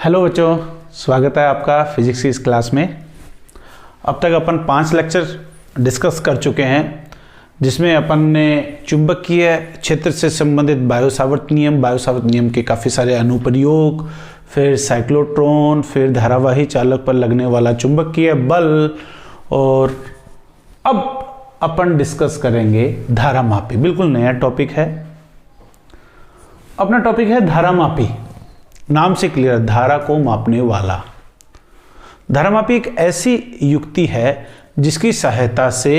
Hello बच्चों, स्वागत है आपका फिजिक्स की इस क्लास में। अब तक अपन 5 लेक्चर डिस्कस कर चुके हैं, जिसमें अपन ने चुंबकीय क्षेत्र से संबंधित बायो-सावर्त नियम के काफ़ी सारे अनुप्रयोग, फिर साइक्लोट्रॉन, फिर धारावाही चालक पर लगने वाला चुंबकीय बल, और अब अपन डिस्कस करेंगे धारामापी। बिल्कुल नया टॉपिक है। अपना टॉपिक है धारामापी। नाम से क्लियर, धारा को मापने वाला। धारामापी एक ऐसी युक्ति है जिसकी सहायता से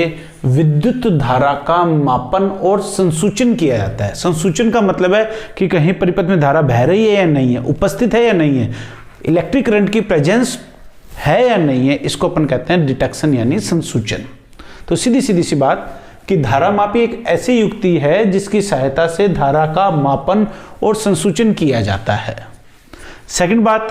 विद्युत धारा का मापन और संसूचन किया जाता है। संसूचन का मतलब है कि कहीं परिपथ में धारा बह रही है या नहीं है, उपस्थित है या नहीं है, इलेक्ट्रिक करंट की प्रेजेंस है या नहीं है, इसको अपन कहते हैं डिटेक्शन यानी संसूचन। तो सीधी सी बात कि धारामापी एक ऐसी युक्ति है जिसकी सहायता से धारा का मापन और संसूचन किया जाता है। सेकंड बात,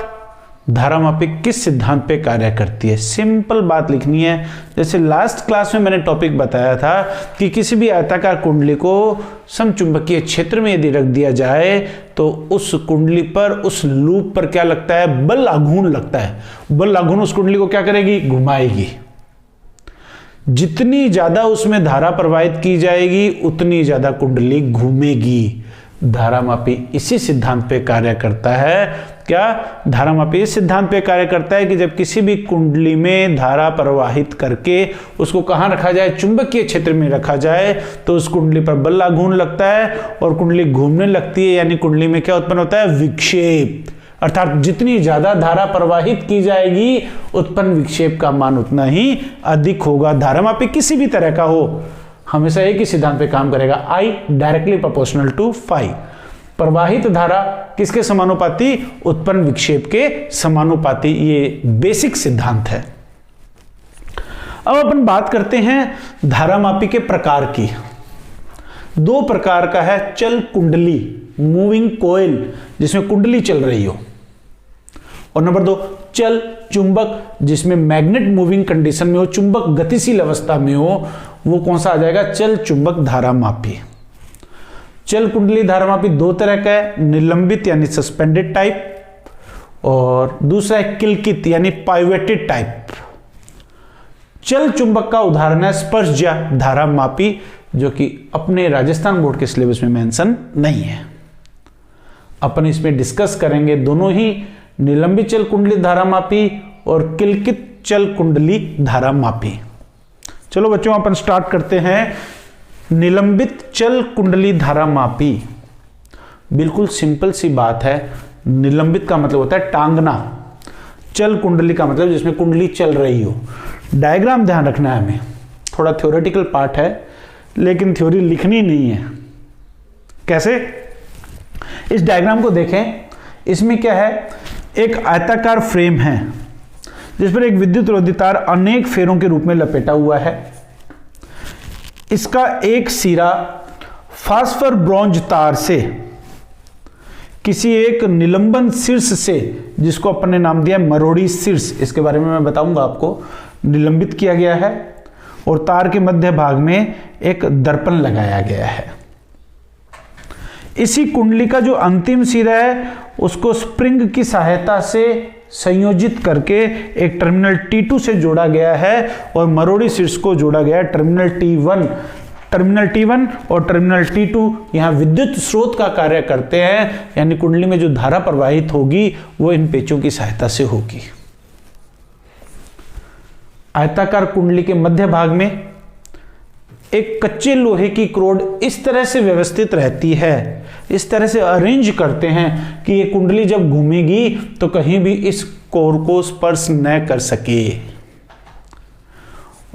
धारामापी किस सिद्धांत पे कार्य करती है। सिंपल बात लिखनी है। जैसे लास्ट क्लास में मैंने टॉपिक बताया था कि किसी भी आयताकार कुंडली को समचुंबकीय क्षेत्र में यदि रख दिया जाए तो उस कुंडली पर, उस लूप पर क्या लगता है, बल आघूर्ण लगता है। बल आघूर्ण उस कुंडली को क्या करेगी, घुमाएगी। जितनी ज्यादा उसमें धारा प्रवाहित की जाएगी उतनी ज्यादा कुंडली घूमेगी। धारामापी इसी सिद्धांत पे कार्य करता है। क्या धारामापी इस सिद्धांत पे कार्य करता है कि जब किसी भी कुंडली में धारा प्रवाहित करके उसको कहां रखा जाए, चुंबकीय क्षेत्र में रखा जाए, तो उस कुंडली पर बल आघूर्ण लगता है और कुंडली घूमने लगती है। यानी कुंडली में क्या उत्पन्न होता है, विक्षेप। अर्थात जितनी ज्यादा धारा प्रवाहित की जाएगी उत्पन्न विक्षेप का मान उतना ही अधिक होगा। धारामापी किसी भी तरह का हो, हमेशा एक ही सिद्धांत पे काम करेगा, I directly proportional to phi. प्रवाहित धारा किसके समानुपाती, उत्पन्न विक्षेप के समानुपाती। ये बेसिक सिद्धांत है। अब अपन बात करते हैं धारामापी के प्रकार की। 2 प्रकार का है, चल कुंडली, मूविंग कोयल, जिसमें कुंडली चल रही हो, और नंबर 2 चल चुंबक, जिसमें मैग्नेट मूविंग कंडीशन में हो, चुंबक गतिशील अवस्था में हो। वो कौन सा आ जाएगा, चल चुंबक धारामापी। चल कुंडली धारामापी 2 तरह का है, निलंबित यानी सस्पेंडेड टाइप, और दूसरा है किलकित यानी पाइवेटेड टाइप। चल चुंबक का उदाहरण है स्पर्शज्या धारामापी, जो कि अपने राजस्थान बोर्ड के सिलेबस में मेंशन नहीं है। अपन इसमें डिस्कस करेंगे दोनों ही, निलंबित चल कुंडली धारामापी और किलकित चल कुंडली धारामापी। चलो बच्चों, अपन स्टार्ट करते हैं। निलंबित चल कुंडली धारामापी, बिल्कुल सिंपल सी बात है। निलंबित का मतलब होता है टांगना, चल कुंडली का मतलब जिसमें कुंडली चल रही हो। डायग्राम ध्यान रखना है हमें, थोड़ा थ्योरेटिकल पार्ट है लेकिन थ्योरी लिखनी नहीं है। कैसे, इस डायग्राम को देखें। इसमें क्या है, एक आयताकार फ्रेम है जिस पर एक विद्युत रोधी तार अनेक फेरों के रूप में लपेटा हुआ है। इसका एक सिरा फास्फर ब्रॉन्ज तार से किसी एक निलंबन शीर्ष से, जिसको अपन ने नाम दिया मरोड़ी शीर्ष, इसके बारे में मैं बताऊंगा आपको, निलंबित किया गया है, और तार के मध्य भाग में एक दर्पण लगाया गया है। इसी कुंडली का जो अंतिम सिरा है उसको स्प्रिंग की सहायता से संयोजित करके एक टर्मिनल T2 से जोड़ा गया है, और मरोड़ी शीर्ष को जोड़ा गया है टर्मिनल T1। टर्मिनल T1 और टर्मिनल T2 यहां विद्युत स्रोत का कार्य करते हैं, यानी कुंडली में जो धारा प्रवाहित होगी वो इन पेचों की सहायता से होगी। आयताकार कुंडली के मध्य भाग में एक कच्चे लोहे की क्रोड इस तरह से व्यवस्थित रहती है, इस तरह से अरेंज करते हैं कि ये कुंडली जब घूमेगी तो कहीं भी इस कोर को स्पर्श न कर सके,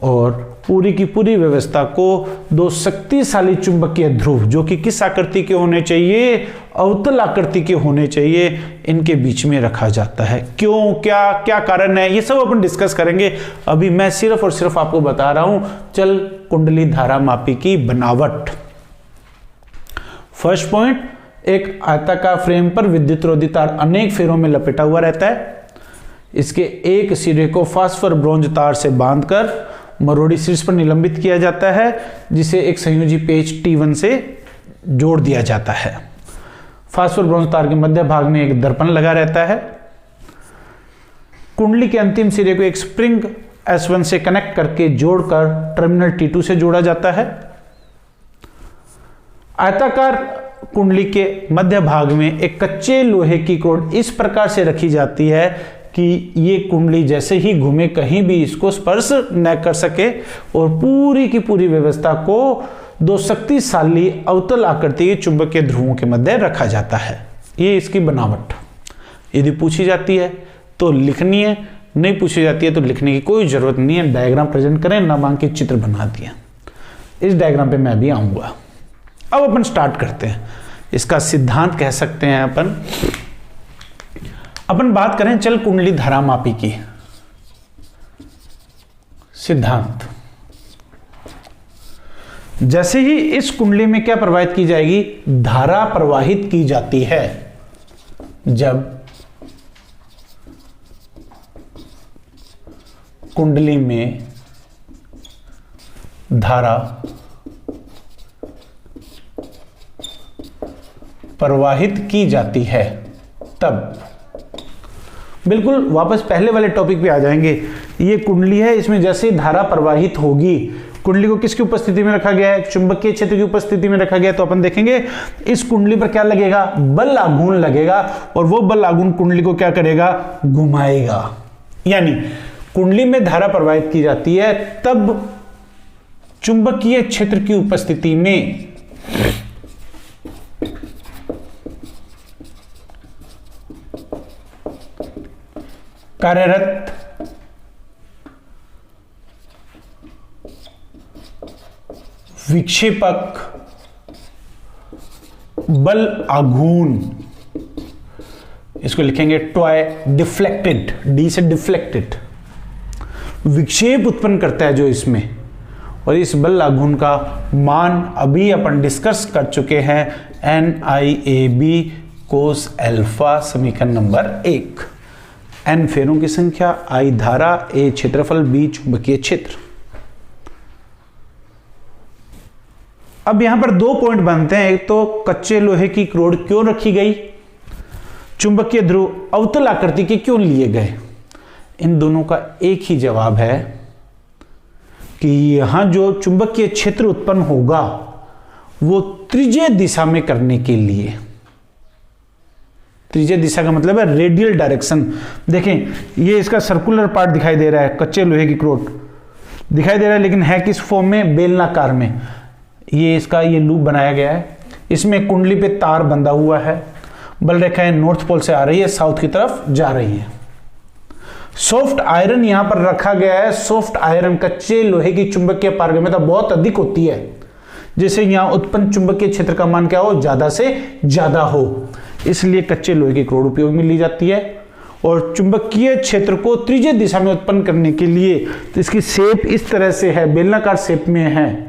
और पूरी की पूरी व्यवस्था को 2 शक्तिशाली चुंबकीय ध्रुव, जो कि किस आकृति के होने चाहिए, अवतल आकृति के होने चाहिए, इनके बीच में रखा जाता है। क्यों, क्या क्या कारण है, ये सब अपन डिस्कस करेंगे। अभी मैं सिर्फ और सिर्फ आपको बता रहा हूं चल कुंडली धारामापी की बनावट। फर्स्ट पॉइंट, एक आयताकार फ्रेम पर विद्युत रोधी तार अनेक फेरों में लपेटा हुआ रहता है। इसके एक सिरे को फास्फर ब्रॉन्ज तार से बांधकर मरोड़ी शीर्ष पर निलंबित किया जाता है, जिसे एक संयोजी पेच T1 से जोड़ दिया जाता है। फास्फर ब्रॉन्ज तार के मध्य भाग में एक दर्पण लगा रहता है। कुंडली के अंतिम सिरे को एक स्प्रिंग S1 से कनेक्ट करके जोड़कर टर्मिनल T2 से जोड़ा जाता है। आयताकार कुंडली के मध्य भाग में एक कच्चे लोहे की रॉड इस प्रकार से रखी जाती है कि ये कुंडली जैसे ही घूमे कहीं भी इसको स्पर्श न कर सके, और पूरी की पूरी व्यवस्था को दो शक्तिशाली अवतल आकृति के चुंबकीय ध्रुवों के मध्य रखा जाता है। ये इसकी बनावट यदि पूछी जाती है तो लिखनी है, नहीं पूछी जाती है तो लिखने की कोई जरूरत नहीं है। डायग्राम प्रेजेंट करें, नामांकित चित्र बना दिया। इस डायग्राम पे मैं भी आऊंगा। अब अपन स्टार्ट करते हैं। इसका सिद्धांत कह सकते हैं अपन बात करें चल कुंडली धारामापी की। सिद्धांत, जैसे ही इस कुंडली में क्या प्रवाहित की जाएगी, धारा प्रवाहित की जाती है। जब कुंडली में धारा प्रवाहित की जाती है तब, बिल्कुल वापस पहले वाले टॉपिक पे आ जाएंगे। ये कुंडली है, इसमें जैसे धारा प्रवाहित होगी, कुंडली को किसकी उपस्थिति में रखा गया है, चुंबकीय क्षेत्र की उपस्थिति में रखा गया है, तो अपन देखेंगे इस कुंडली पर क्या लगेगा, बल आघूर्ण लगेगा, और वो बल आघूर्ण कुंडली को क्या करेगा, घुमाएगा। यानी कुंडली में धारा प्रवाहित की जाती है तब चुंबकीय क्षेत्र की उपस्थिति में कार्यरत विक्षेपक बल आघूर्ण, इसको लिखेंगे टॉय डिफ्लेक्टेड, डी से डिफ्लेक्टेड, विक्षेप उत्पन्न करता है जो इसमें, और इस बल आघूर्ण का मान अभी अपन डिस्कस कर चुके हैं, NIAB कोस अल्फा, समीकरण नंबर 1। N फेरों की संख्या, I धारा, A क्षेत्रफल, B चुंबकीय क्षेत्र। अब यहां पर दो पॉइंट बनते हैं। एक तो कच्चे लोहे की रॉड क्यों रखी गई, चुंबकीय ध्रुव अवतल आकृति के क्यों लिए गए। इन दोनों का एक ही जवाब है कि यहां जो चुंबकीय क्षेत्र उत्पन्न होगा वो त्रिज्यीय दिशा में करने के लिए, त्रिज्यीय दिशा का मतलब है रेडियल डायरेक्शन। देखें ये इसका सर्कुलर पार्ट दिखाई दे रहा है, कच्चे लोहे की रॉड दिखाई दे रहा है, लेकिन है किस फॉर्म में, बेलनाकार में। ये इसका ये लूप बनाया गया है, इसमें कुंडली पे तार बंधा हुआ है, बल रेखाएं नॉर्थ पोल से आ रही है, साउथ की तरफ जा रही है। सॉफ्ट आयरन यहां पर रखा गया है। सॉफ्ट आयरन कच्चे लोहे की चुंबकीय पारगम्यता बहुत अधिक होती है, जिससे यहां उत्पन्न चुंबकीय क्षेत्र का मान क्या हो, ज्यादा से ज्यादा हो, इसलिए कच्चे लोहे की रॉड उपयोग में ली जाती है। और चुंबकीय क्षेत्र को त्रिज्यीय दिशा में उत्पन्न करने के लिए तो इसकी शेप इस तरह से है, बेलनाकार शेप में है,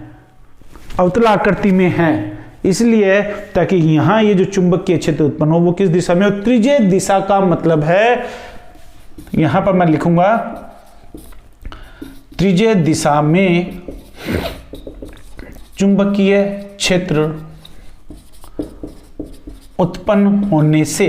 अवतल आकृति में है, इसलिए ताकि यहां ये जो चुंबकीय क्षेत्र उत्पन्न हो वो किस दिशा में हो, त्रिज्यीय दिशा का मतलब है, यहां पर मैं लिखूंगा त्रिज्यीय दिशा में चुंबकीय क्षेत्र उत्पन्न होने से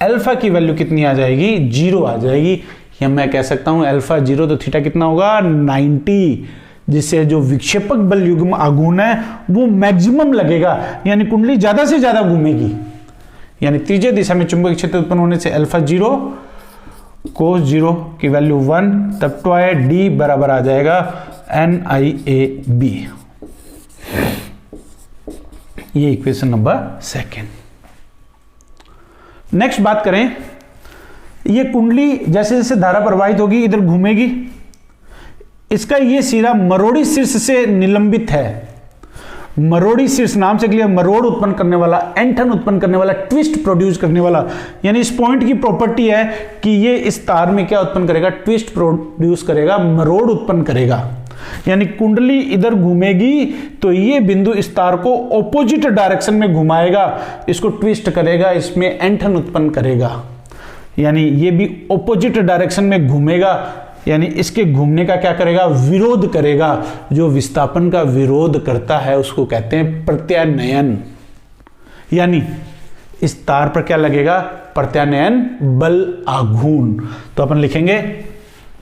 अल्फा की वैल्यू कितनी आ जाएगी, 0 आ जाएगी। या मैं कह सकता हूं अल्फा 0 तो थीटा कितना होगा, 90, जिससे जो विक्षेपक बल युग्म आघूर्ण है वो मैक्सिमम लगेगा, यानी कुंडली ज्यादा से ज्यादा घूमेगी। यानी त्रिज्यीय दिशा में चुंबकीय क्षेत्र उत्पन्न होने से अल्फा 0, कोस 0 की वैल्यू 1, तब टॉय डी बराबर आ जाएगा NIAB। ये इक्वेशन नंबर 2। नेक्स्ट बात करें, ये कुंडली जैसे जैसे धारा प्रवाहित होगी इधर घूमेगी, इसका ये सिरा मरोड़ी शीर्ष से निलंबित है। मरोड़ी शीर्ष नाम से क्लियर, मरोड़ उत्पन्न करने वाला, एंठन उत्पन्न करने वाला, ट्विस्ट प्रोड्यूस करने वाला। यानी इस पॉइंट की प्रॉपर्टी है कि ये इस तार में क्या उत्पन्न करेगा, ट्विस्ट प्रोड्यूस करेगा, मरोड़ उत्पन्न करेगा। यानी कुंडली इधर घूमेगी तो ये बिंदु इस तार को ऑपोजिट डायरेक्शन में घुमाएगा, इसको ट्विस्ट करेगा, इसमें एंठन उत्पन्न करेगा, यानी ये भी ऑपोजिट डायरेक्शन में घूमेगा, यानी इसके घूमने का क्या करेगा, विरोध करेगा। जो विस्थापन का विरोध करता है उसको कहते हैं प्रत्यानयन। यानी इस तार पर क्या लगेगा, प्रत्यानयन बल आघूर्ण। तो अपन लिखेंगे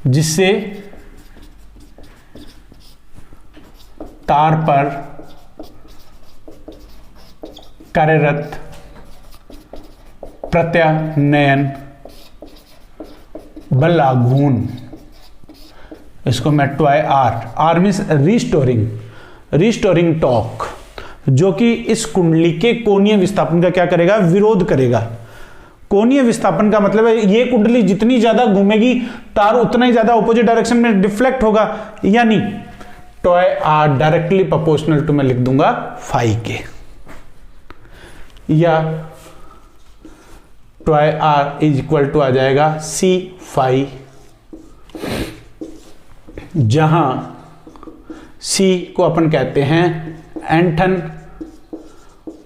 जिससे तार पर कार्यरत प्रत्यानयन बल आघूर्ण, इसको मैं tau R means restoring torque, जो कि इस कुंडली के कोणीय विस्थापन का क्या करेगा, विरोध करेगा। कोणीय विस्थापन का मतलब है ये कुंडली जितनी ज्यादा घूमेगी तार उतना ही ज्यादा ऑपोजिट डायरेक्शन में डिफ्लेक्ट होगा, यानी टॉय आर डायरेक्टली प्रोपोर्शनल टू मैं लिख दूंगा फाई के, या टॉय आर इज इक्वल टू आ जाएगा सी फाई, जहां सी को अपन कहते हैं एंटन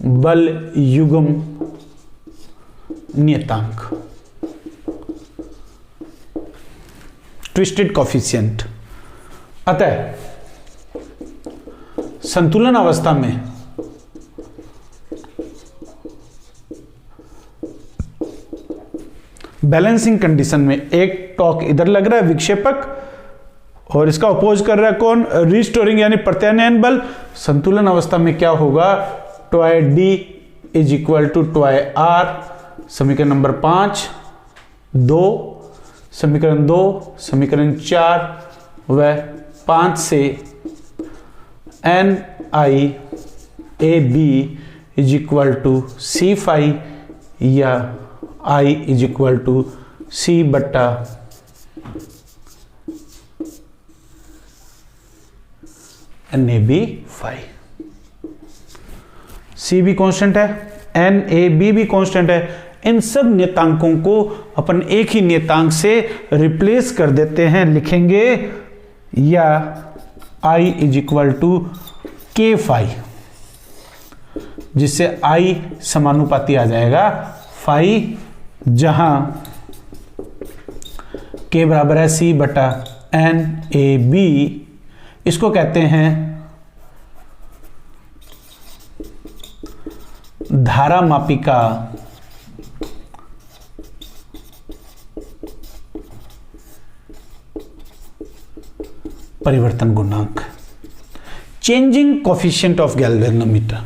बल युग्म नियतांक, ट्विस्टेड कॉफिशिएंट। अतः संतुलन अवस्था में बैलेंसिंग कंडीशन में एक टॉर्क इधर लग रहा है विक्षेपक, और इसका अपोज कर रहा है कौन, रिस्टोरिंग यानी प्रत्यानयन बल। संतुलन अवस्था में क्या होगा, tau D is equal to tau R, समीकरण नंबर 5, 2, समीकरण 2, समीकरण 4 व 5 से N I A B is equal to C phi, या I is equal to C बट्टा N A B phi. C भी कांस्टेंट है, एन ए बी भी कांस्टेंट है। इन सब नियतांकों को अपन एक ही नियतांक से रिप्लेस कर देते हैं, लिखेंगे या I इज इक्वल टू के फाई, जिससे I समानुपाती आ जाएगा फाई, जहां K बराबर है C बटा एन ए बी, इसको कहते हैं धारा मापिका परिवर्तन गुणांक, चेंजिंग कोफिशिएंट ऑफ गैल्वेनोमीटर।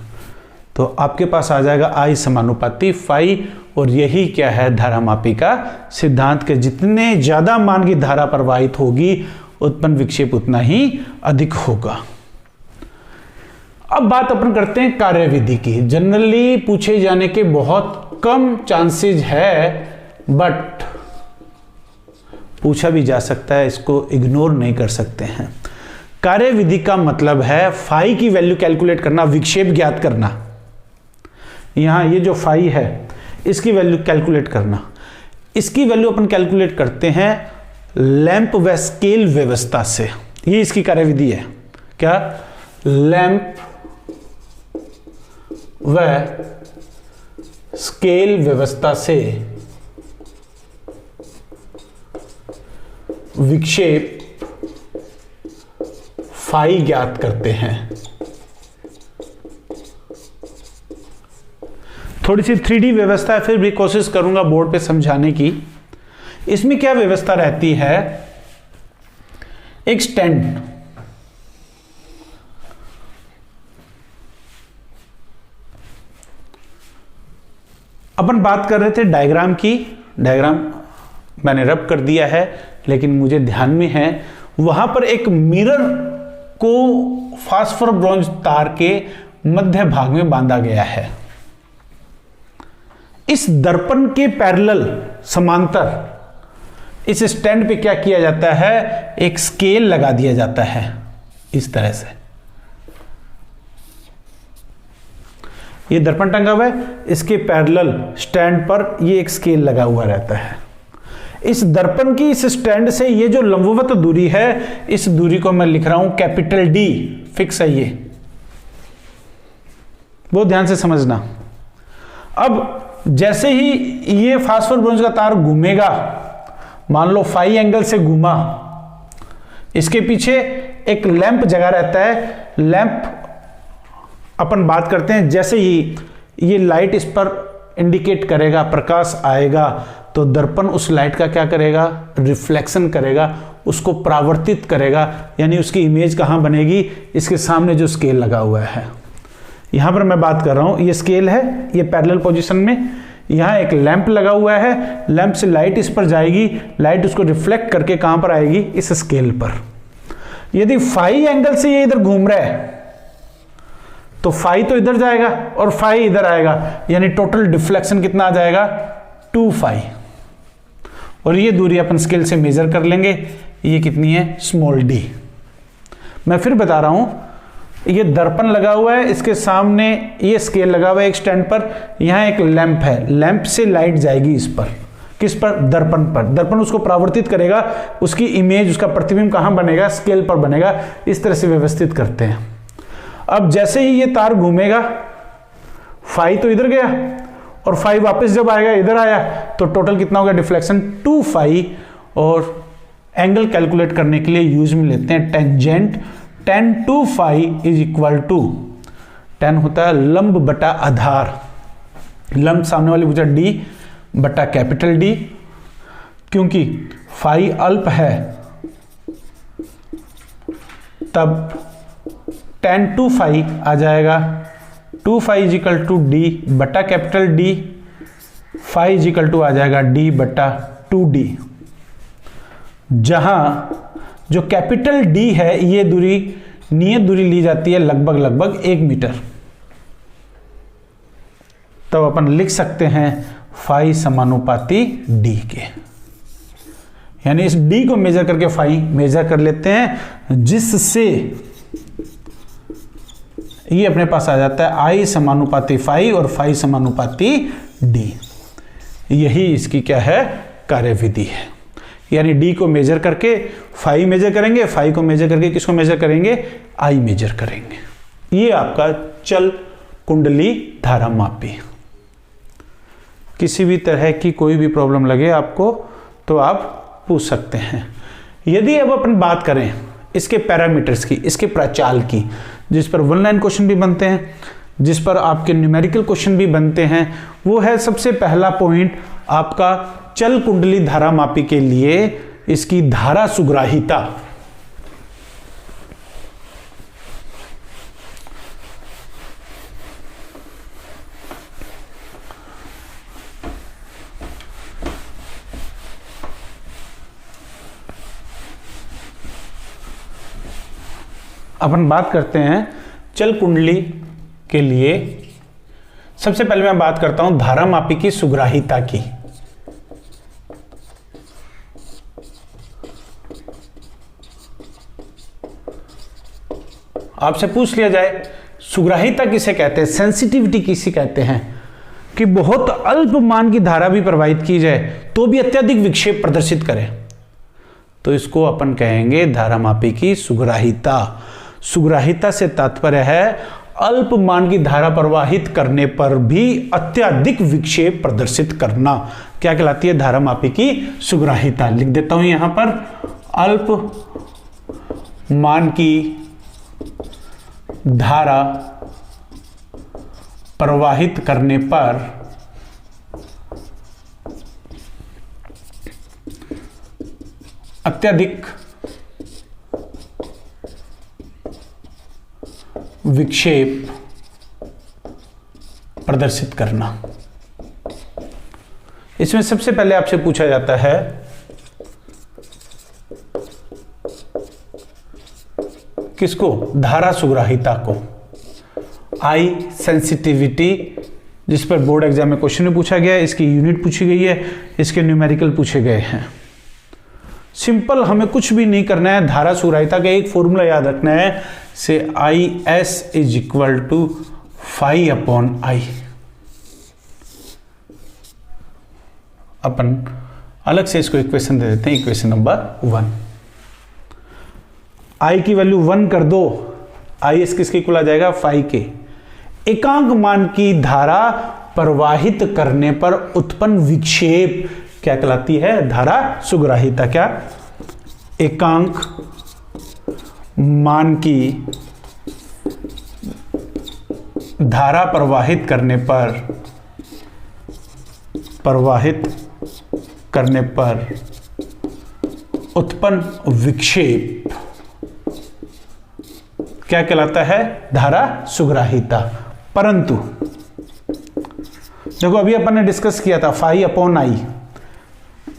तो आपके पास आ जाएगा I समानुपाती फाई, और यही क्या है, धारामापी का सिद्धांत के जितने ज्यादा मान की धारा प्रवाहित होगी उत्पन्न विक्षेप उतना ही अधिक होगा। अब बात अपन करते हैं कार्यविधि की। जनरली पूछे जाने के बहुत कम चांसेस है, बट पूछा भी जा सकता है, इसको इग्नोर नहीं कर सकते हैं। कार्यविधि का मतलब है फाई की वैल्यू कैलकुलेट करना, विक्षेप ज्ञात करना। यहां ये जो फाई है इसकी वैल्यू कैलकुलेट करना। इसकी वैल्यू अपन कैलकुलेट करते हैं लैंप व स्केल व्यवस्था से। ये इसकी कार्यविधि है, क्या, लैंप व स्केल व्यवस्था से विक्षेप फाई ज्ञात करते हैं। थोड़ी सी 3D व्यवस्था है, फिर भी कोशिश करूंगा बोर्ड पे समझाने की। इसमें क्या व्यवस्था रहती है, एक स्टैंड, अपन बात कर रहे थे डायग्राम की, डायग्राम मैंने रब कर दिया है लेकिन मुझे ध्यान में है, वहां पर एक मिरर को फास्फोर ब्रॉन्ज तार के मध्य भाग में बांधा गया है। इस दर्पण के पैरेलल समांतर इस स्टैंड पे क्या किया जाता है, एक स्केल लगा दिया जाता है इस तरह से। ये दर्पण टंगा हुआ है, इसके पैरेलल स्टैंड पर ये एक स्केल लगा हुआ रहता है। इस दर्पण की इस स्टैंड से ये जो लंबवत दूरी है, इस दूरी को मैं लिख रहा हूं कैपिटल डी, फिक्स है ये, बहुत ध्यान से समझना। अब जैसे ही ये फास्फोर ब्रॉन्ज का तार घूमेगा, मान लो फाई एंगल से घूमा, इसके पीछे एक लैंप जगह रहता है। लैंप अपन बात करते हैं, जैसे ही ये लाइट इस पर इंडिकेट करेगा, प्रकाश आएगा, तो दर्पण उस लाइट का क्या करेगा, रिफ्लेक्शन करेगा, उसको परावर्तित करेगा, यानी उसकी इमेज कहाँ बनेगी, इसके सामने जो स्केल लगा हुआ है। यहाँ पर मैं बात कर रहा हूँ, ये स्केल है, ये पैरेलल पोजीशन में, यहाँ एक लैंप लगा हुआ है, लैंप से लाइट इस पर जाएगी, लाइट उसको रिफ्लेक्ट करके कहाँ पर आएगी, इस स्केल पर। यदि फाई एंगल से ये इधर घूम रहा है तो फाई तो इधर जाएगा और फाई इधर आएगा, यानी टोटल डिफ्लेक्शन कितना आ जाएगा, 2 फाई। और ये दूरी अपन स्केल से मेजर कर लेंगे, ये कितनी है, स्मॉल डी। मैं फिर बता रहा हूं, ये दर्पण लगा हुआ है, इसके सामने ये स्केल लगा हुआ है एक स्टैंड पर, यहां एक लैंप है, लैंप से लाइट जाएगी इस पर, किस पर, दर्पण पर, दर्पण उसको परावर्तित करेगा, उसकी इमेज, उसका प्रतिबिंब कहां बनेगा, स्केल पर बनेगा। इस तरह से व्यवस्थित करते हैं। अब जैसे ही ये तार घूमेगा, फाई तो इधर गया और फाई वापस जब आएगा इधर आया, तो टोटल कितना होगा डिफ्लेक्शन, 2 फाई। और एंगल कैलकुलेट करने के लिए यूज में लेते हैं tangent. tan 2 phi is equal to, tan होता है लंब बटा आधार, लंब सामने वाली भुजा d बटा कैपिटल D, क्योंकि फाई अल्प है तब tan 2 फाई आ जाएगा 2 phi is equal to D बटा capital D, phi is equal to आ जाएगा D बटा 2D, जहां जो कैपिटल D है, ये दूरी नियत दूरी ली जाती है लगभग 1 मीटर। तो अपन लिख सकते हैं फाई समानुपाती D के, यानी इस D को मेजर करके फाई मेजर कर लेते हैं, जिससे ये अपने पास आ जाता है I समानुपाती फाई और फाई समानुपाती D। यही इसकी क्या है, कार्यविधि है। यानी D को मेजर करके फाई मेजर करेंगे, फाई को मेजर करके किसको मेजर करेंगे, I मेजर करेंगे। ये आपका चल कुंडली धारा मापी। किसी भी तरह की कोई भी प्रॉब्लम लगे आपको तो आप पूछ सकते हैं। यदि अब अपन बात करें इसके पैरामीटर्स की, इसके प्रचाल की, जिस पर वन लाइन क्वेश्चन भी बनते हैं, जिस पर आपके न्यूमेरिकल क्वेश्चन भी बनते हैं, वो है सबसे पहला पॉइंट आपका चल कुंडली धारा मापी के लिए इसकी धारा सुग्राहिता। अपन बात करते हैं चल कुंडली के लिए। सबसे पहले मैं बात करता हूं धारा मापी की सुग्राहिता की। आपसे पूछ लिया जाए सुग्राहिता किसे कहते हैं, सेंसिटिविटी किसे कहते हैं, कि बहुत अल्प मान की धारा भी प्रवाहित की जाए तो भी अत्यधिक विक्षेप प्रदर्शित करे, तो इसको अपन कहेंगे धारा मापी की सुग्राहिता। सुग्राहिता से तात्पर्य है अल्प मान की धारा प्रवाहित करने पर भी अत्यधिक विक्षेप प्रदर्शित करना, क्या कहलाती है, धारा मापी की सुग्राहिता। लिख देता हूं यहां पर, अल्प मान की धारा प्रवाहित करने पर अत्यधिक विक्षेप प्रदर्शित करना। इसमें सबसे पहले आपसे पूछा जाता है किसको, धारा सुग्राहिता को। आई सेंसिटिविटी, जिस पर बोर्ड एग्जाम में क्वेश्चन में पूछा गया है, इसकी यूनिट पूछी गई है, इसके न्यूमेरिकल पूछे गए हैं। सिंपल, हमें कुछ भी नहीं करना है, धारा सुग्राहिता का एक फॉर्मूला याद रखना है, से I S is equal to phi upon I. अपन अलग से इसको इक्वेशन दे देते हैं, इक्वेशन नंबर 1। आई की वैल्यू 1 कर दो, आई एस किसके इक्वल आ जाएगा, फाई के। एकांक मान की धारा प्रवाहित करने पर उत्पन्न विक्षेप क्या कहलाती है, धारा सुग्राहिता। क्या, एकांक मान की धारा प्रवाहित करने पर प्रवाहित करने पर उत्पन्न विक्षेप क्या कहलाता है? धारा सुग्राहिता। परंतु देखो अभी अपन ने डिस्कस किया था फाई अपॉन आई,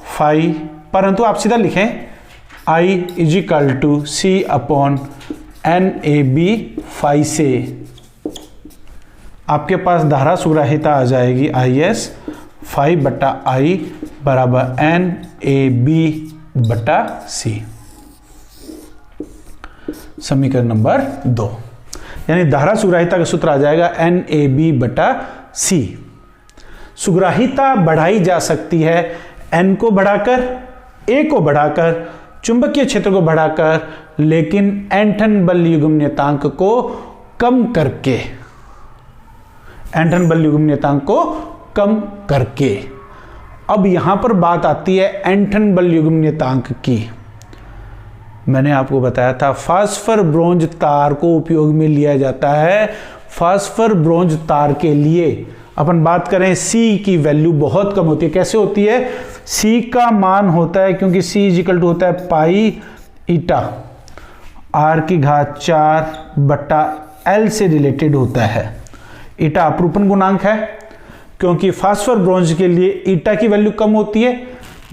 फाई, परंतु आप सीधा लिखें I is equal to C upon N A B phi से आपके पास धारा सुग्राहिता आ जाएगी आई एस फाई बटा आई बराबर एन ए बी बटा सी। समीकरण नंबर 2, यानी धारा सुग्राहिता का सूत्र आ जाएगा एन ए बी बटा सी। सुग्राहिता बढ़ाई जा सकती है एन को बढ़ाकर, ए को बढ़ाकर, चुंबकीय क्षेत्र को बढ़ाकर, लेकिन एंटन बल युग्म नियतांक को कम करके, एंटन बल युग्म नियतांक को कम करके। अब यहां पर बात आती है एंटन बल युग्म नियतांक की। मैंने आपको बताया था फास्फर ब्रोंज तार को उपयोग में लिया जाता है। फास्फर ब्रोंज तार के लिए अपन बात करें C की वैल्यू बहुत कम होती है। कैसे होती है? C का मान होता है, क्योंकि C इज इक्वल टू होता है पाई ईटा R की घात 4 बटा L से रिलेटेड होता है। ईटा अपरूपण गुणांक है, क्योंकि फास्फर ब्रोंज के लिए ईटा की वैल्यू कम होती है,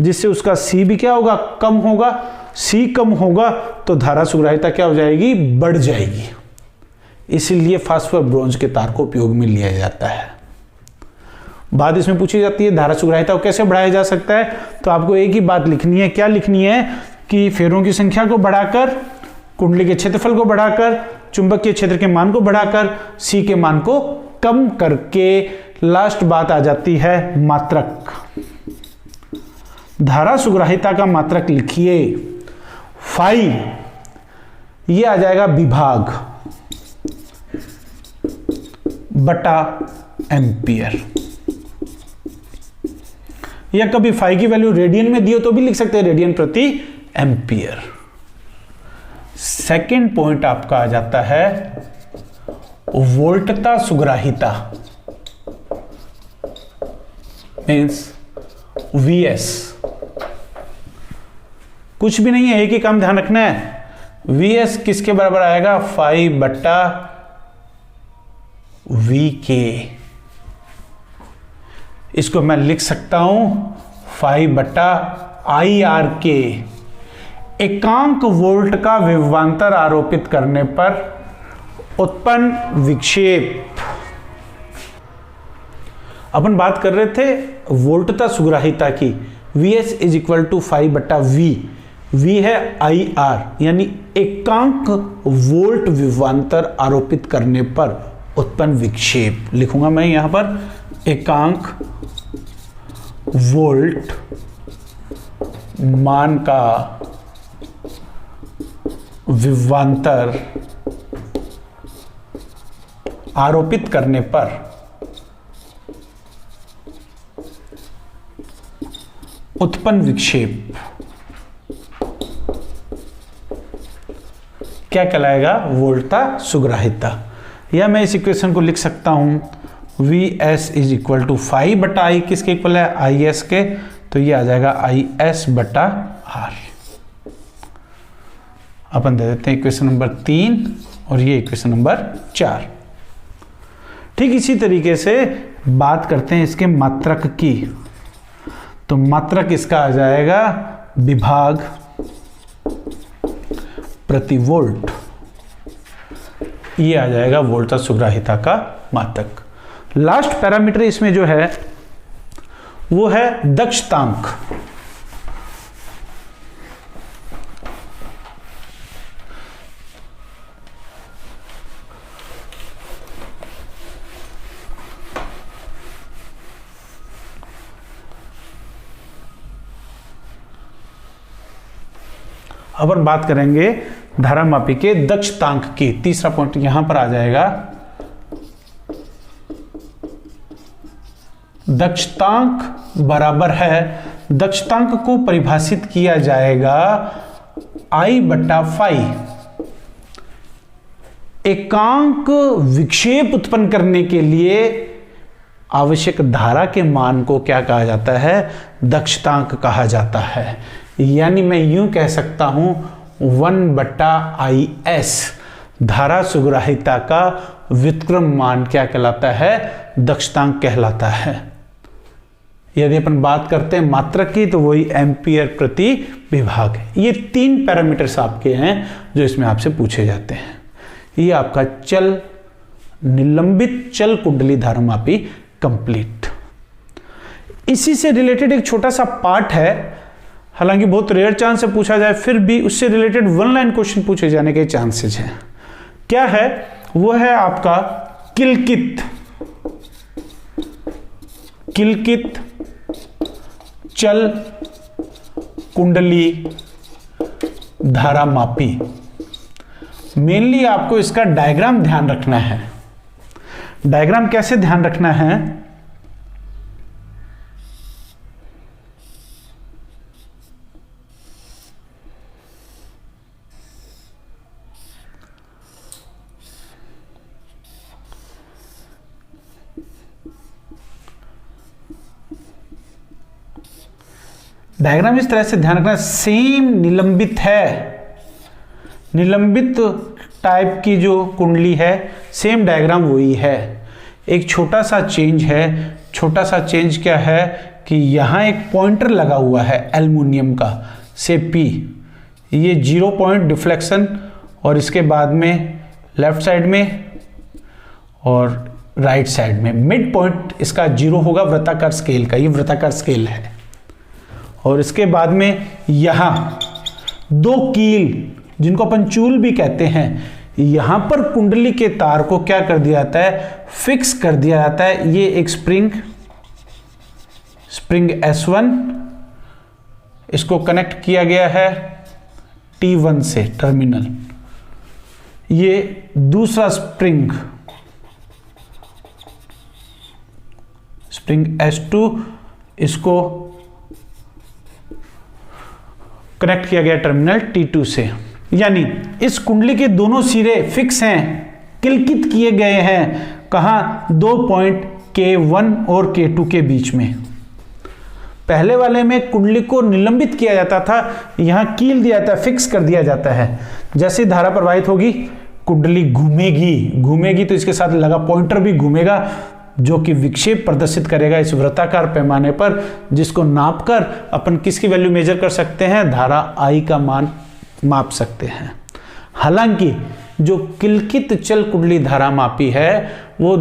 जिससे उसका C भी क्या होगा? कम होगा। C कम होगा तो धारा सुग्राहिता क्या हो जाएगी? बढ़ जाएगी। इसीलिए फास्फर ब्रोंज के तार को उपयोग में लिया जाता है। बात इसमें पूछी जाती है धारा सुग्राहिता को कैसे बढ़ाया जा सकता है, तो आपको एक ही बात लिखनी है। क्या लिखनी है? कि फेरों की संख्या को बढ़ाकर, कुंडली के क्षेत्रफल को बढ़ाकर, चुंबकीय क्षेत्र के मान को बढ़ाकर, C के मान को कम करके लास्ट बात आ जाती है मात्रक। धारा सुग्राहिता का मात्रक लिखिए फाई, ये आ जाएगा विभाग बटा एम्पियर, या कभी फाई की वैल्यू रेडियन में दी हो तो भी लिख सकते हैं रेडियन प्रति एम्पियर। सेकंड पॉइंट आपका आ जाता है वोल्टता सुग्राहिता, मीन्स Vs। कुछ भी नहीं है, एक ही काम ध्यान रखना है। Vs किसके बराबर आएगा? फाई बटा वी के। इसको मैं लिख सकता हूं फाई बटा आई आर के। एकांक वोल्ट का विभवांतर आरोपित करने पर उत्पन्न विक्षेप। अपन बात कर रहे थे वोल्टता सुग्राहिता की। Vs is equal to phi बटा वी। वी है आई आर, यानी एकांक वोल्ट विभवांतर आरोपित करने पर उत्पन्न विक्षेप। लिखूंगा मैं यहां पर एकांक वोल्ट मान का विभवांतर आरोपित करने पर उत्पन्न विक्षेप क्या कहलाएगा? वोल्टता सुग्राहिता। या मैं इस इक्वेशन को लिख सकता हूं Vs is equal to phi बटा आई, किसके इक्वल है? आई एस के, तो ये आ जाएगा आई एस बटा आर। अपन दे देते हैं इक्वेशन नंबर 3 और ये इक्वेशन नंबर 4। ठीक इसी तरीके से बात करते हैं इसके मात्रक की। तो मात्रक इसका आ जाएगा विभाग प्रति वोल्ट। ये आ जाएगा वोल्टता सुग्राहिता का मात्रक। लास्ट पैरामीटर इसमें जो है वो है दक्षतांक। अब हम बात करेंगे धारामापी के दक्षतांक की। तीसरा पॉइंट यहां पर आ जाएगा। दक्षतांक बराबर है, दक्षतांक को परिभाषित किया जाएगा आई बटा फाई। एकांक विक्षेप उत्पन्न करने के लिए आवश्यक धारा के मान को क्या कहा जाता है? दक्षतांक कहा जाता है। यानी मैं यूं कह सकता हूं 1/IS धारा सुग्राहिता का व्युत्क्रम मान क्या कहलाता है? दक्षतांक कहलाता है। यदि अपन बात करते हैं मात्रक की तो वही एम्पियर प्रति विभाग है। ये 3 पैरामीटर्स आपके हैं जो इसमें आपसे पूछे जाते हैं। ये आपका चल निलंबित चल कुंडली धारामापी कंप्लीट। इसी से रिलेटेड एक छोटा सा पार्ट है, हालांकि बहुत रेयर चांस से पूछा जाए, फिर भी उससे रिलेटेड 1 लाइन क्वेश्चन पूछे जाने के चांसेस हैं। क्या है? वो है आपका किलकित चल कुंडली धारामापी। मेनली आपको इसका डायग्राम ध्यान रखना है। डायग्राम कैसे ध्यान रखना है? डायग्राम इस तरह से ध्यान रखना, सेम निलंबित है, निलंबित टाइप की जो कुंडली है, सेम डायग्राम वही है। एक छोटा सा चेंज है। छोटा सा चेंज क्या है कि यहाँ एक पॉइंटर लगा हुआ है एल्युमिनियम का से P, ये 0 पॉइंट डिफ्लेक्शन, और इसके बाद में लेफ्ट साइड में और राइट साइड में मिड पॉइंट इसका 0 होगा वृत्ताकार स्केल का, ये वृत्ताकार स्केल है। और इसके बाद में यहाँ 2 कील जिनको अपन चूल भी कहते हैं, यहां पर कुंडली के तार को क्या कर दिया जाता है? फिक्स कर दिया जाता है। ये एक स्प्रिंग S1, इसको कनेक्ट किया गया है T1 से टर्मिनल। ये दूसरा स्प्रिंग S2, इसको कनेक्ट किया गया टर्मिनल T2 से। यानी इस कुंडली के दोनों सिरे फिक्स हैं, किलकित किए गए हैं। कहां? 2 पॉइंट K1 और K2 के बीच में। पहले वाले में कुंडली को निलंबित किया जाता था, यहां कील दिया जाता है, फिक्स कर दिया जाता है। जैसे धारा प्रवाहित होगी कुंडली घूमेगी तो इसके साथ लगा पॉइंटर भी घूमेगा, जो कि विक्षेप प्रदर्शित करेगा इस वृत्ताकार पैमाने पर, जिसको नापकर अपन किसकी वैल्यू मेजर कर सकते हैं? धारा I का मान माप सकते हैं। हालांकि जो किलकित चल कुंडली धारामापी है वो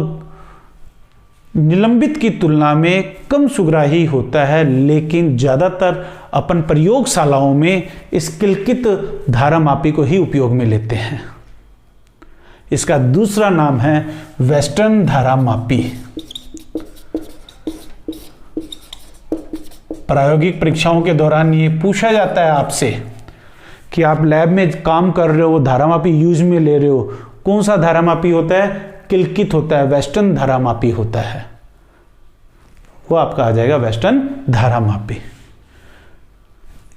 निलंबित की तुलना में कम सुग्राही होता है, लेकिन ज्यादातर अपन प्रयोगशालाओं में इस किलकित धारामापी को ही उपयोग में लेते हैं। इसका दूसरा नाम है वेस्टर्न धारामापी। प्रायोगिक परीक्षाओं के दौरान ये पूछा जाता है आपसे कि आप लैब में काम कर रहे हो, धारामापी यूज में ले रहे हो, कौन सा धारामापी होता है? किलकित होता है, वेस्टर्न धारामापी होता है, वो आपका आ जाएगा वेस्टर्न धारामापी।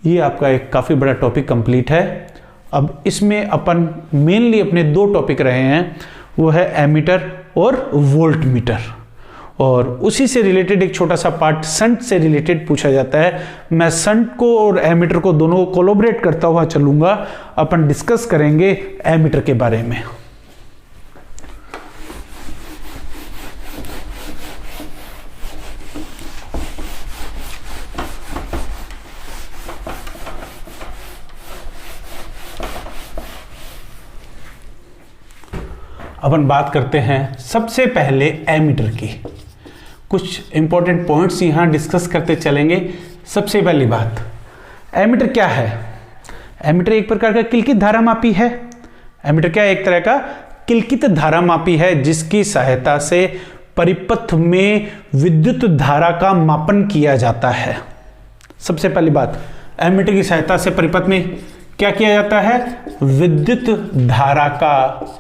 ये आपका एक काफी बड़ा टॉपिक कंप्लीट है। अब इसमें अपन मेनली अपने 2 टॉपिक रहे हैं, वो है एमीटर और वोल्ट मीटर, और उसी से रिलेटेड एक छोटा सा पार्ट संट से रिलेटेड पूछा जाता है। मैं संट को और एमीटर को दोनों को कोलैबोरेट करता हुआ चलूंगा। अपन डिस्कस करेंगे एमीटर के बारे में। अपन बात करते हैं सबसे पहले एमीटर की। कुछ इंपॉर्टेंट पॉइंट्स यहां डिस्कस करते चलेंगे। सबसे पहली बात, एमीटर क्या है? एमीटर एक प्रकार का किलकित धारामापी है। एमीटर क्या है? एक तरह का किलकित धारामापी है, जिसकी सहायता से परिपथ में विद्युत धारा का मापन किया जाता है। सबसे पहली बात, एमीटर की सहायता से परिपथ में क्या किया जाता है? विद्युत धारा का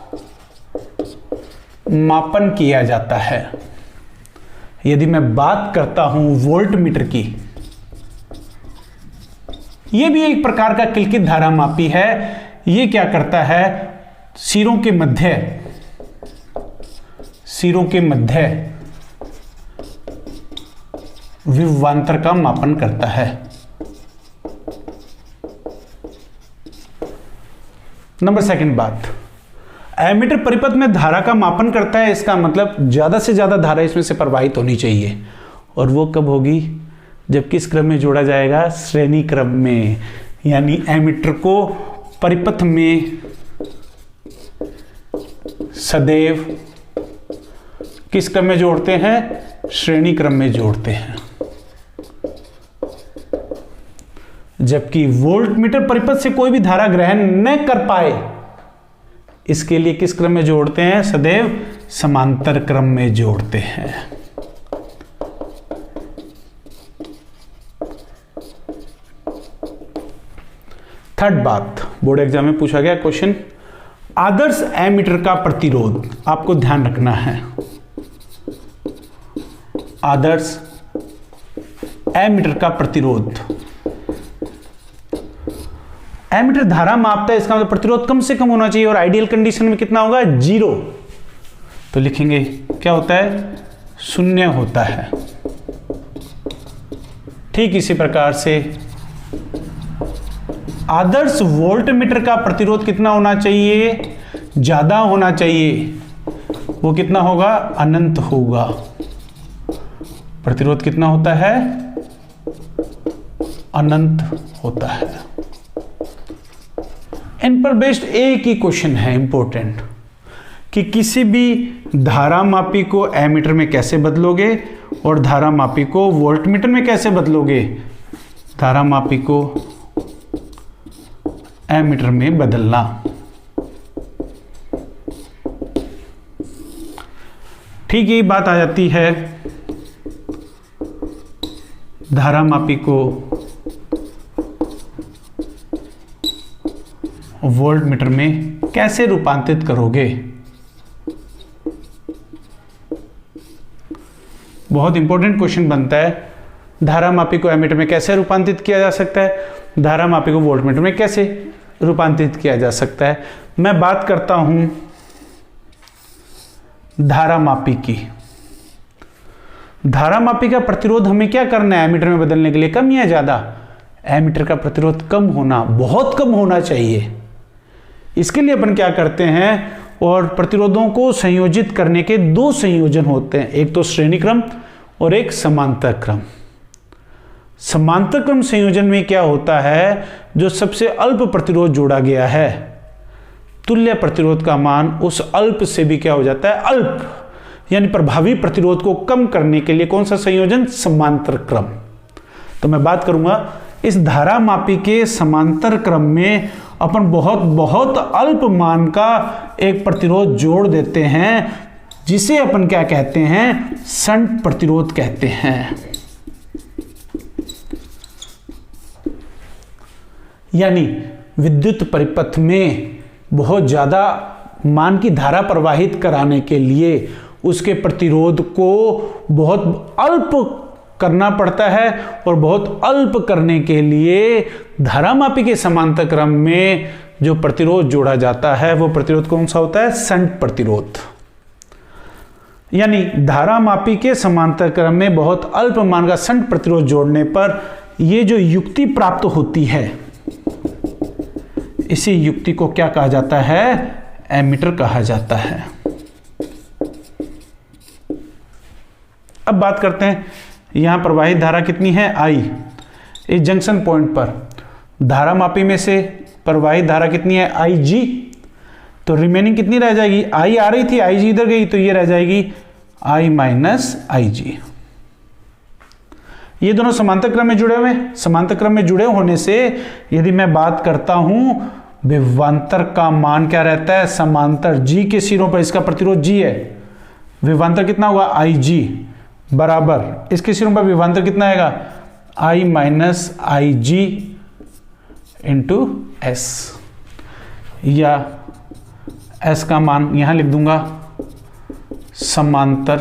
मापन किया जाता है। यदि मैं बात करता हूं वोल्ट मीटर की, यह भी एक प्रकार का किलकित धारामापी है। यह क्या करता है? सिरों के मध्य विभवांतर का मापन करता है। नंबर सेकंड बात, एमीटर परिपथ में धारा का मापन करता है, इसका मतलब ज्यादा से ज्यादा धारा इसमें से प्रवाहित होनी चाहिए, और वो कब होगी, जब किस क्रम में जोड़ा जाएगा, श्रेणी क्रम में। यानी एमीटर को परिपथ में सदैव किस क्रम में जोड़ते हैं, श्रेणी क्रम में जोड़ते हैं। जबकि वोल्टमीटर परिपथ से कोई भी धारा ग्रहण न कर पाए, इसके लिए किस क्रम में जोड़ते हैं, सदैव समांतर क्रम में जोड़ते हैं। थर्ड बात, बोर्ड एग्जाम में पूछा गया क्वेश्चन, आदर्श एमीटर का प्रतिरोध आपको ध्यान रखना है। आदर्श एमीटर का प्रतिरोध, एमीटर धारा मापता है, इसका मतलब प्रतिरोध कम से कम होना चाहिए, और आइडियल कंडीशन में कितना होगा, 0। तो लिखेंगे क्या होता है, 0 होता है। ठीक इसी प्रकार से आदर्श वोल्टमीटर का प्रतिरोध कितना होना चाहिए, ज्यादा होना चाहिए। वो कितना होगा, अनंत होगा। प्रतिरोध कितना होता है, अनंत होता है। इन पर बेस्ड एक ही क्वेश्चन है इंपॉर्टेंट, कि किसी भी धारा मापी को एमीटर में कैसे बदलोगे और धारा मापी को वोल्टमीटर में कैसे बदलोगे। धारा मापी को एमीटर में बदलना। ठीक यही बात आ जाती है धारा मापी को वोल्टमीटर में कैसे रूपांतरित करोगे। बहुत इंपॉर्टेंट क्वेश्चन बनता है, धारा मापी को एमीटर में कैसे रूपांतरित किया जा सकता है, धारा मापी को वोल्टमीटर में कैसे रूपांतरित किया जा सकता है। मैं बात करता हूं धारा मापी की। धारा मापी का प्रतिरोध हमें क्या करना है एमीटर में बदलने के लिए, कम या ज्यादा। एमीटर का प्रतिरोध कम होना, बहुत कम होना चाहिए। इसके लिए अपन क्या करते हैं, और प्रतिरोधों को संयोजित करने के 2 संयोजन होते हैं, एक तो श्रेणी क्रम और एक समांतर क्रम। समांतर क्रम संयोजन में क्या होता है, जो सबसे अल्प प्रतिरोध जोड़ा गया है, तुल्य प्रतिरोध का मान उस अल्प से भी क्या हो जाता है, अल्प, यानी प्रभावी प्रतिरोध को कम करने के लिए कौन सा संयोजन, समांतर क्रम। तो मैं बात करूंगा इस धारा मापी के समांतर क्रम में अपन बहुत बहुत अल्प मान का एक प्रतिरोध जोड़ देते हैं, जिसे अपन क्या कहते हैं, शंट प्रतिरोध कहते हैं। यानी विद्युत परिपथ में बहुत ज्यादा मान की धारा प्रवाहित कराने के लिए उसके प्रतिरोध को बहुत अल्प करना पड़ता है, और बहुत अल्प करने के लिए धारा मापी के समांतर क्रम में जो प्रतिरोध जोड़ा जाता है वो प्रतिरोध कौन सा होता है, शंट प्रतिरोध। यानी धारा मापी के समांतर क्रम में बहुत अल्प मान का शंट प्रतिरोध जोड़ने पर ये जो युक्ति प्राप्त होती है, इसी युक्ति को क्या कहा जाता है, एमीटर कहा जाता है। अब बात करते हैं यहां प्रवाहित धारा कितनी है, I। इस जंक्शन पॉइंट पर धारा मापी में से प्रवाहित धारा कितनी है, IG। तो रिमेनिंग कितनी रह जाएगी, I आ रही थी, IG इधर गई, तो ये रह जाएगी I माइनस IG। ये दोनों समांतर क्रम में जुड़े हुए हैं। समांतर क्रम में जुड़े होने से यदि मैं बात करता हूं विभवांतर का मान क्या रहता है, समांतर G के सिरों पर इसका प्रतिरोध G है, विभवांतर कितना होगा, IG बराबर इसके सिरों पर विभवांतर कितना आएगा, I minus IG into S, या S का मान यहां लिख दूंगा समांतर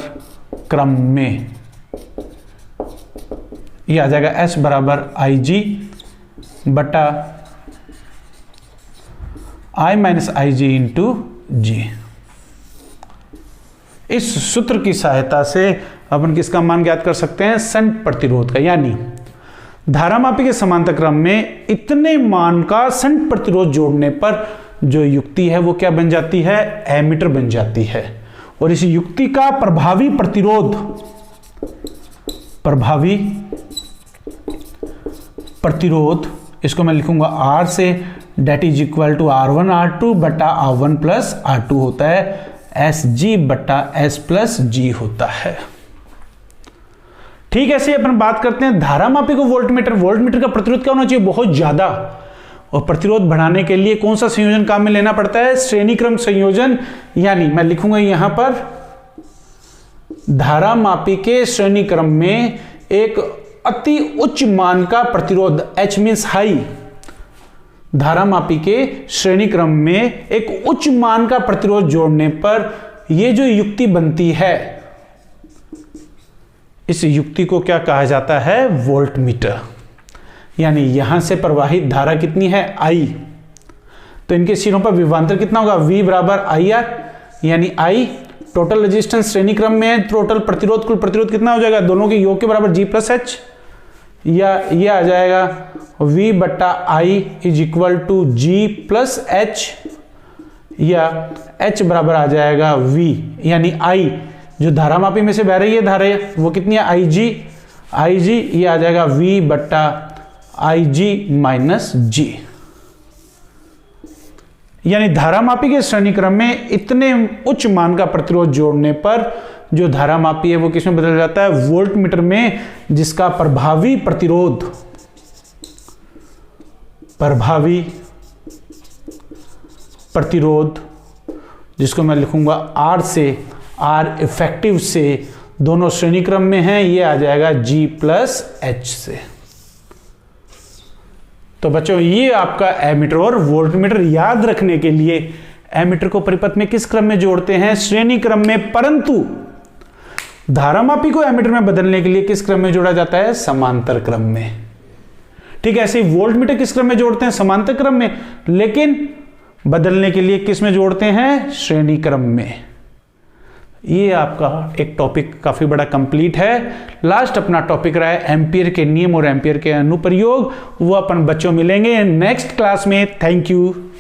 क्रम में, ये आ जाएगा S बराबर IG बटा I minus IG into G। इस सूत्र की सहायता से अपन किसका मान ज्ञात कर सकते हैं, शंट प्रतिरोध का। यानी धारामापी के समांतर क्रम में इतने मान का शंट प्रतिरोध जोड़ने पर जो युक्ति है वो क्या बन जाती है, एमीटर बन जाती है। और इस युक्ति का प्रभावी प्रतिरोध इसको मैं लिखूंगा R से, date is equal to R1 R2 बटा R1 प्लस R2 होता है, SG बटा S प्लस G होता है। ठीक है, ऐसे अपन बात करते हैं धारामापी को वोल्टमीटर का प्रतिरोध क्या होना चाहिए, बहुत ज्यादा। और प्रतिरोध बढ़ाने के लिए कौन सा संयोजन काम में लेना पड़ता है, श्रेणी क्रम संयोजन। यानी मैं लिखूंगा यहां पर धारामापी के श्रेणी क्रम में एक अति उच्च मान का प्रतिरोध, H मीन्स हाई, धारामापी के श्रेणी क्रम में एक उच्च मान का प्रतिरोध जोड़ने पर यह जो युक्ति बनती है, इस युक्ति को क्या कहा जाता है, वोल्टमीटर। यानी यहां से प्रवाहित धारा कितनी है, I, तो इनके सिरों पर विभवांतर कितना होगा, V बराबर IR। यानी I टोटल रेजिस्टेंस श्रेणी क्रम में है, टोटल प्रतिरोध कुल प्रतिरोध कितना हो जाएगा, दोनों के योग के बराबर G प्लस H, या ये आ जाएगा V बट्टा I is equal to G प्लस H, या H बराबर आ जाएगा V। यानी I जो धारामापी में से बह रही है धारा वो कितनी है, IG, ये आ जाएगा V बट्टा IG माइनस G। यानी धारामापी के श्रेणी क्रम में इतने उच्च मान का प्रतिरोध जोड़ने पर जो धारामापी है वो किसमें बदल जाता है, वोल्टमीटर में, जिसका प्रभावी प्रतिरोध जिसको मैं लिखूंगा R से, R इफेक्टिव से, दोनों श्रेणी क्रम में हैं, ये आ जाएगा G प्लस H से। तो बच्चों ये आपका एमीटर और वोल्टमीटर याद रखने के लिए एमीटर को परिपथ में किस क्रम में जोड़ते हैं, श्रेणी क्रम में, परंतु धारामापी को एमीटर में बदलने के लिए किस क्रम में जोड़ा जाता है, समांतर क्रम में। ठीक है, ऐसे ही वोल्टमीटर किस क्रम में जोड़ते हैं, समांतर क्रम में, लेकिन बदलने के लिए किस में जोड़ते हैं, श्रेणी क्रम में। ये आपका एक टॉपिक काफी बड़ा कंप्लीट है। लास्ट अपना टॉपिक रहा है एम्पियर के नियम और एम्पियर के अनुप्रयोग, वो अपन बच्चों मिलेंगे नेक्स्ट क्लास में। Thank you.